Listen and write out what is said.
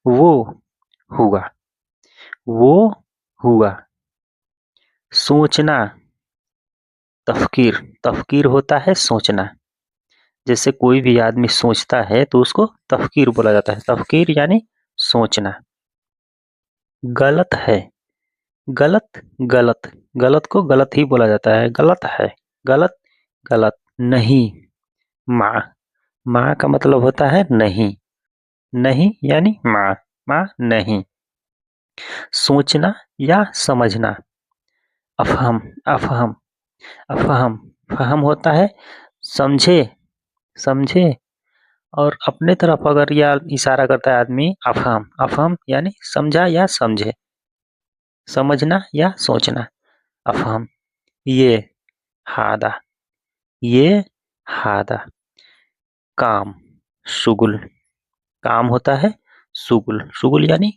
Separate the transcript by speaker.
Speaker 1: वो हुआ, वो हुआ। सोचना, तफ़कीर, तफ़कीर होता है सोचना। जैसे कोई भी आदमी सोचता है तो उसको तफ़कीर बोला जाता है। तफ़कीर यानी सोचना। गलत है, गलत, गलत, गलत को गलत ही बोला जाता है। गलत है, गलत, गलत। नहीं, माँ, माँ का मतलब होता है नहीं। नहीं यानी माँ, माँ नहीं। सोचना या समझना। अफ़हम, अफ़हम, अफ़हम, फ़हम होता है समझे, समझे। और अपने तरफ अगर या इशारा करता है आदमी अफ़हम, अफ़हम यानी समझा या समझे। समझना या सोचना। अफ़हम। ये, हादा, ये, हादा। काम, शुगुल, काम होता है शुगुल, शुगुल यानी